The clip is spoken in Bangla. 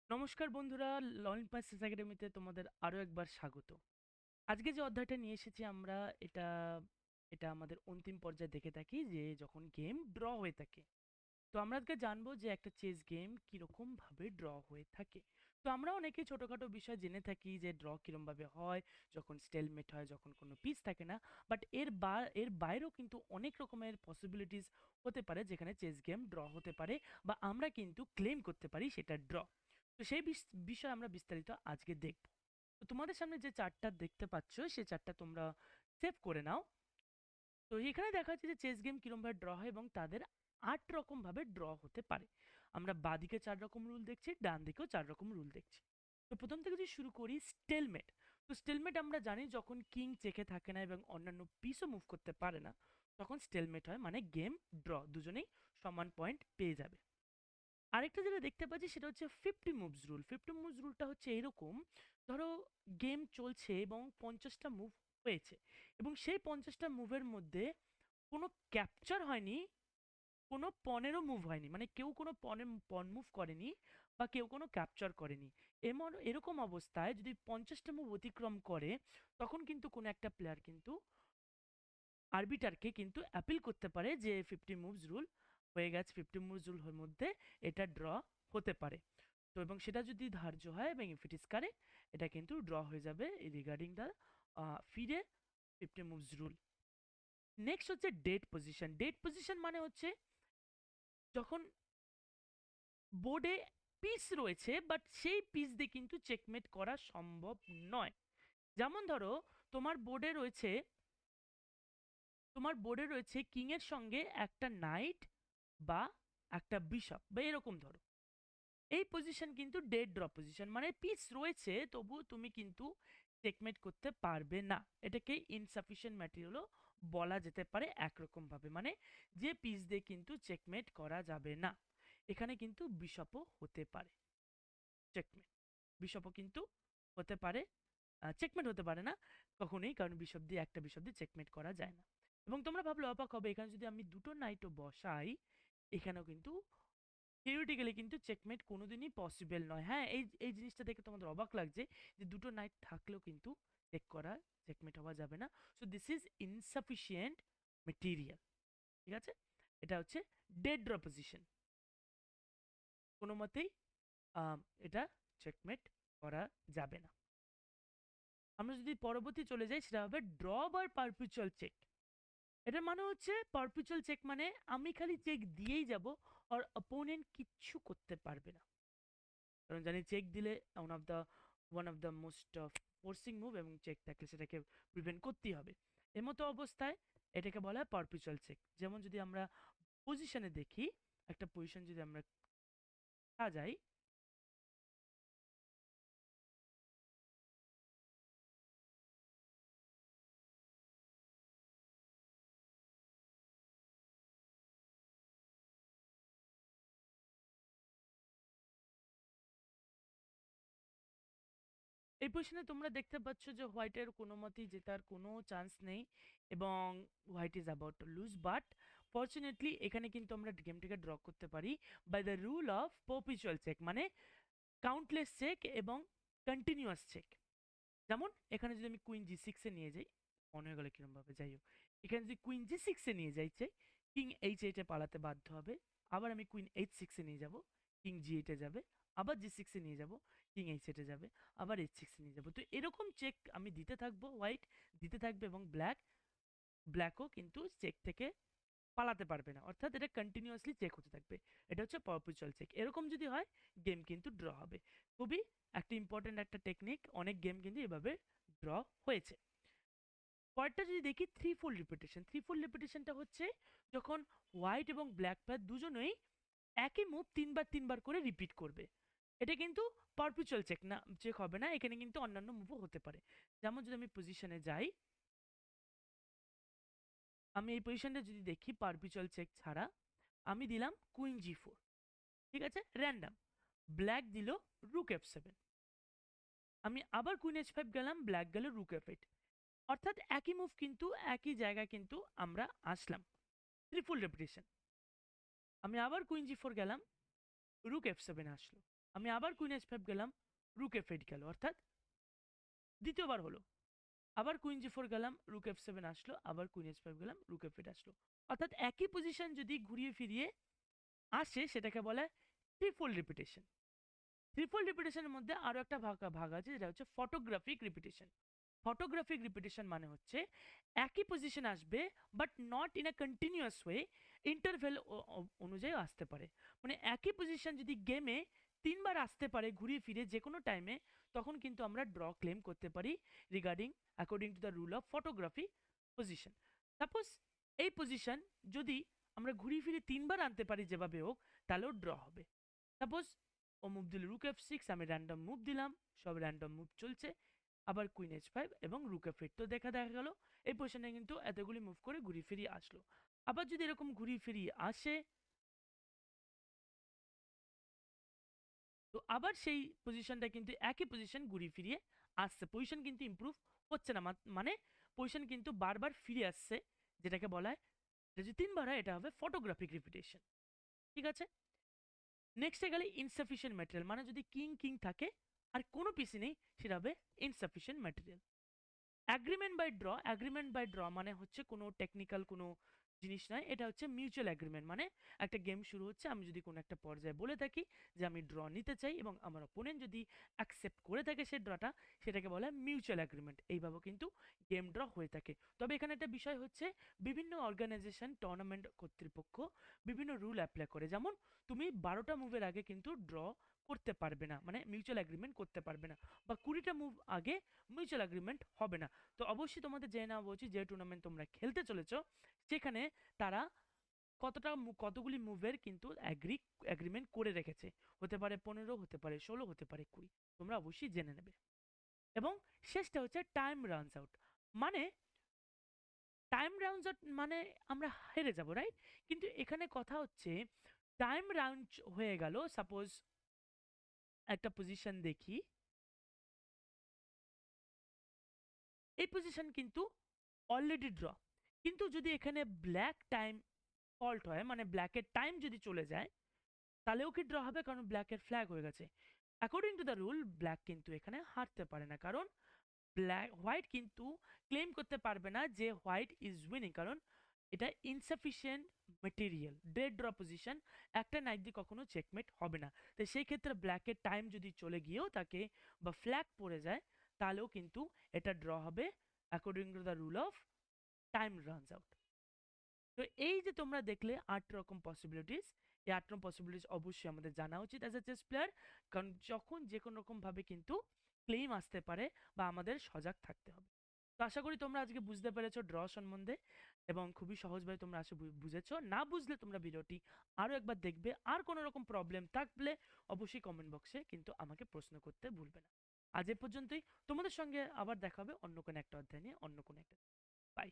নমস্কার বন্ধুরা, লর্নিং পাস একাডেমিতে তোমাদের আরো একবার স্বাগত। আজকে যে অধ্যায়টা নিয়ে এসেছি আমরা, এটা এটা আমাদের অন্তিম পর্যায়ে দেখে থাকি যে যখন গেম ড্র হয়ে থাকে। তো আমরা আজকে জানবো যে একটা চেস গেম কিরকম ভাবে ড্র হয়ে থাকে। তো আমরা অনেকেই ছোটখাটো বিষয় জেনে থাকি যে ড্র কিরম ভাবে হয়, যখন স্টেলমেট হয়, যখন কোনো পিস থাকে না। বাট এর বাইরেও কিন্তু অনেক রকমের পসিবিলিটিস হতে পারে যেখানে চেস গেম ড্র হতে পারে, বা আমরা কিন্তু ক্লেম করতে পারি সেটা ড্র। তো সেই বিষয়ে আমরা বিস্তারিত আজকে দেখব। তো তোমাদের সামনে যে চার্টটা দেখতে পাচ্ছ সেই চার্টটা তোমরা সেভ করে নাও। তো এখানে দেখা যাচ্ছে যে চেস গেম কিরম ভাবে ড্র হয় এবং তাদের ৮ রকম ভাবে ড্র হতে পারে। আমরা বাঁদিকে ৪ রকম রুল দেখছি, ডান দিকেও ৪ রকম রুল দেখছি। তো প্রথম থেকে যদি শুরু করি স্টেলমেট। তো স্টেলমেট আমরা জানি যখন কিং চেকে থাকে না এবং অন্যান্য পিসও মুভ করতে পারে না, তখন স্টেলমেট হয়, মানে গেম ড্র, দুজনেই সমান পয়েন্ট পেয়ে যাবে। আরেকটা যেটা দেখতে পাচ্ছি সেটা হচ্ছে 50 মুভস রুল। 50 মুভস রুলটা হচ্ছে এরকম: ধরো গেম চলছে এবং 50টা মুভ হয়েছে, এবং সেই 50টা মুভের মধ্যে কোনো ক্যাপচার হয়নি, কোনো পনেরও মুভ হয়নি, মানে কেউ কোনো পন মুভ করেনি বা কেউ কোনো ক্যাপচার করেনি। এমন এরকম অবস্থায় যদি 50টা মুভ অতিক্রম করে, তখন কিন্তু কোনো একটা প্লেয়ার কিন্তু আরবিটারকে কিন্তু অ্যাপিল করতে পারে যে 50 মুভস রুল হয়ে গেছে, 50 মুভস রুল এর মধ্যে এটা ড্র হতে পারে। তো এবং সেটা যদি ধার্য হয় এবং ইফ ইট ইজ কারেক্ট, এটা কিন্তু ড্র হয়ে যাবে রিগার্ডিং দ্য ফিরে 50 মুভস রুল। নেক্সট হচ্ছে ডেট পজিশন। ডেট পজিশন মানে হচ্ছে যখন বোর্ডে পিস রয়েছে বাট সেই পিস দিয়ে কিন্তু চেকমেট করা সম্ভব নয়। যেমন ধরো তোমার বোর্ডে রয়েছে তোমার বোর্ডে রয়েছে কিং এর সঙ্গে একটা নাইট বা একটা বিশপ বা এরকম ধরো। এই পজিশন কিন্তু ডেড ড্র পজিশন, মানে পিস রয়েছে তবু তুমি কিন্তু চেকমেট করতে পারবে না। এটাকে ইনসাফিসিয়েন্ট ম্যাটেরিয়ালও বলা যেতে পারে একরকম ভাবে, মানে যে পিস দিয়ে কিন্তু চেকমেট করা যাবে না। এখানে কিন্তু বিশপও হতে পারে চেকমেট, বিশপও কিন্তু হতে পারে চেকমেট হতে পারে না কখনোই, কারণ বিশপ দিয়ে একটা বিশপ দিয়ে চেকমেট করা যায় না। এবং তোমরা ভাবলে অবাক হবে, এখানে যদি আমি দুটো নাইটও বসাই, এখানেও কিন্তু থিওরিটিক্যালি কিন্তু চেকমেট কোনোদিনই পসিবল নয়। হ্যাঁ, এই এই জিনিসটা দেখে তোমাদের অবাক লাগছে যে দুটো নাইট থাকলেও কিন্তু চেকমেট হওয়া যাবে না। So this is insufficient material. ঠিক আছে, এটা হচ্ছে ডেড ড্র পজিশন, কোনো মতেই এটা চেকমেট করা যাবে না। আমরা যদি পরবর্তী চলে যাই, সেটা হবে ড্র বা পারপিচুয়াল চেক। এটার মানে হচ্ছে পারপিচুয়াল চেক মানে আমি খালি চেক দিয়েই যাব, আর অপোনেন্ট কিচ্ছু করতে পারবে না। কারণ জানি চেক দিলে one of the most forcing move, এবং চেক থাকলে সেটাকে প্রিভেন্ট করতেই হবে। এর মতো অবস্থায় এটাকে বলা হয় পারপিচুয়াল চেক। যেমন যদি আমরা পজিশনে দেখি, একটা পজিশন যদি আমরা সাজাই, এই পজিশনে তোমরা দেখতে পাচ্ছ যে হোয়াইটের কোনো মতেই জেতার কোনো চান্স নেই, এবং white is about to lose. But fortunately এখানে কিন্তু আমরা গেমটাকে ড্র করতে পারি by the rule of perpetual check, মানে কাউন্টলেস চেক এবং কন্টিনিউয়াস চেক। যেমন এখানে যদি আমি কুইন জি6 এ নিয়ে যাই, মনে হয়ে গেল কিরম ভাবে, যাই হোক, এখানে যদি কুইন জি6 এ নিয়ে যাইছে, কিং এইচ8 এ পালাতে বাধ্য হবে। আবার আমি কুইন এইচ6 এ নিয়ে যাব, কিং জি8 এ যাবে। আবার জি6 এ নিয়ে যাব, কিং এইচ8 এ যাবে। আবার এইচ6 এ নিয়ে যাব। তো এরকম চেক আমি দিতে থাকবো, হোয়াইট দিতে থাকবে, এবং ব্ল্যাকও কিন্তু চেক থেকে পালাতে পারবে না, অর্থাৎ এটা কন্টিনিউয়াসলি চেক হতে থাকবে। এটা হচ্ছে পারপিচুয়াল চেক। এরকম যদি হয়, গেম কিন্তু ড্র হবে। খুবই একটা ইম্পর্টেন্ট একটা টেকনিক, অনেক গেম কিন্তু এভাবে ড্র হয়েছে। পরেরটা যদি দেখি three full repetition. Three full রিপিটেশনটা হচ্ছে যখন হোয়াইট এবং ব্ল্যাক প্লেয়ার দুজনেই একই মুভ তিনবার তিনবার করে রিপিট করবে। এটা কিন্তু পারপিচুয়াল চেক না, চেক হবে না, এখানে কিন্তু অন্যান্য মুভও হতে পারে। যেমন যদি আমি পজিশনে যাই, আমি এই পজিশনটা যদি দেখি পারপিচুয়াল চেক ছাড়া, আমি দিলাম কুইন জি4, ঠিক আছে, র্যান্ডাম। ব্ল্যাক দিল রুক এফ7, আমি আবার কুইন এইচ5 গেলাম, ব্ল্যাক গেল রুক এফ8। অর্থাৎ একই মুভ কিন্তু একই জায়গায় কিন্তু আমরা আসলাম, ট্রিপল রেপিটেশন। আমি আবার কুইন জি4 গেলাম, রুক এফ7 আসলো। আমি আবার কুইন h5 গেলাম, রুক f8 গেল, অর্থাৎ দ্বিতীয়বার হলো। আবার কুইন জি4 গেলাম, রুক f7 আসলো, আবার কুইন h5 গেলাম, রুক f8 আসলো। অর্থাৎ একই পজিশন যদি ঘুরিয়ে ফিরিয়ে আসে সেটাকে বলে থ্রিফোল্ড রিপিটেশন। থ্রিফোল্ড রিপিটেশনের মধ্যে আরো একটা ভাগ আছে, যেটা হচ্ছে ফটোগ্রাফিক রিপিটেশন। ফটোগ্রাফিক রিপিটেশন মানে হচ্ছে একই পজিশন আসবে but not in a continuous way, interval অনুযায়ী আসতে পারে। মানে একই পজিশন যদি গেমে তিনবার আসতে পারে ঘুরিয়ে ফিরে যে কোনো টাইমে, তখন কিন্তু আমরা ড্র ক্লেম করতে পারি regarding according to the rule of photography position. Suppose এই পজিশন যদি আমরা ঘুরিয়ে ফিরে তিনবার আনতে পারি যেভাবে হোক, তাহলেও ড্র হবে। সাপোজ ও মুভ দিল রুক f6, আমি র্যান্ডম মুভ দিলাম, সব র্যান্ডম মুভ চলছে, আবার কুইন h5 এবং রুক f8, তো দেখা গেল এই পজিশনে কিন্তু এতগুলি মুভ করে ঘুরিয়ে ফিরিয়ে আসলো। আবার যদি এরকম ঘুরিয়ে ফিরিয়ে আসে, তো আবার সেই পজিশনটা কিন্তু একই পজিশন ঘুরিয়ে ফিরিয়ে আসছে, পজিশন কিন্তু ইমপ্রুভ হচ্ছে না, মানে পজিশন কিন্তু বারবার ফিরে আসছে, যেটাকে বলা হয়, যদি তিনবার হয় এটা হবে ফটোগ্রাফিক রিপিটেশন। ঠিক আছে, নেক্সটে গেলে ইনসাফিসিয়েন্ট ম্যাটেরিয়াল, মানে যদি কিং কিং থাকে আর কোনো পিসি নেই, সেটা হবে insufficient material. Agreement by draw মানে হচ্ছে কোনো টেকনিক্যাল কোনো জিনিস নয়, এটা হচ্ছে মিউচুয়াল অ্যাগ্রিমেন্ট। মানে একটা গেম শুরু হচ্ছে, আমি যদি কোনো একটা পর্যায়ে বলে থাকি যে আমি ড্র নিতে চাই এবং আমার অপোনেন্ট যদি অ্যাকসেপ্ট করে থাকে সেই ড্রটা, সেটাকে বলা হয় মিউচুয়াল অ্যাগ্রিমেন্ট। এইভাবে কিন্তু গেম ড্র হয়ে থাকে। তবে এখানে একটা বিষয় হচ্ছে, বিভিন্ন অর্গানাইজেশন টুর্নামেন্ট কর্তৃপক্ষ বিভিন্ন রুল অ্যাপ্লাই করে। যেমন তুমি 12টা মুভের আগে কিন্তু ড্র করতে পারবে না, মানে মিউচুয়াল অ্যাগ্রিমেন্ট করতে পারবে না, বা 20টা মুভ আগে মিউচুয়াল অ্যাগ্রিমেন্ট হবে না। তো অবশ্যই তোমাদের জেনে নেওয়া উচিত যে টুর্নামেন্ট তোমরা খেলতে চলেছো সেখানে তারা কতগুলি মুভের কিন্তু অ্যাগ্রিমেন্ট করে রেখেছে। হতে পারে 15, হতে পারে 16, হতে পারে 20, তোমরা অবশ্যই জেনে নেবে। এবং শেষটা হচ্ছে টাইম রানস আউট। মানে টাইম রানস আউট মানে আমরা হেরে যাব, রাইট? কিন্তু এখানে কথা হচ্ছে টাইম রাউন্ড হয়ে গেল, সাপোজ একটা পজিশন দেখি, এই পজিশন কিন্তু অলরেডি ড্র, কিন্তু যদি এখানে ব্ল্যাক টাইম ফল্ট হয়, মানে ব্ল্যাকের টাইম যদি চলে যায়, তাহলেও কি ড্র হবে, কারণ ব্ল্যাকের ফ্ল্যাগ হয়ে গেছে। According to the rule black কিন্তু এখানে হারতে পারে না, কারণ হোয়াইট কিন্তু ক্লেম করতে পারবে না যে হোয়াইট ইজ উইনিং, কারণ এটা insufficient material, dead draw position, একটা নাইট দিয়ে কখনো চেকমেট হবে না। তো সেই ক্ষেত্রে ব্ল্যাকের টাইম যদি চলে গিয়েও থাকে বা ফ্ল্যাগ পড়ে যায়, তাহলেও কিন্তু এটা ড্র হবে according to the rule of time runs out. তো এই যে তোমরা দেখলে 8 রকম পসিবিলিটিস, এই 8 রকম পসিবিলিটিস অবশ্যই আমাদের জানা উচিত অ্যাজ এ চেস প্লেয়ার, কারণ যখন যে কোনো রকম ভাবে কিন্তু ক্লেম আসতে পারে বা আমাদের সজাগ থাকতে হবে। তো আশা করি তোমরা আজকে বুঝতে পেরেছো ড্র সম্বন্ধে, এবং খুবই সহজভাবে তোমরা আসে বুঝেছো। না বুঝলে তোমরা ভিডিওটি আরো একবার দেখবে, আর কোনো রকম প্রবলেম থাকলে অবশ্যই কমেন্ট বক্সে কিন্তু আমাকে প্রশ্ন করতে ভুলবে না। আজ এ পর্যন্তই, তোমাদের সঙ্গে আবার দেখা হবে অন্য কোনো একটা অধ্যায় নিয়ে, অন্য কোনো একটা। বাই।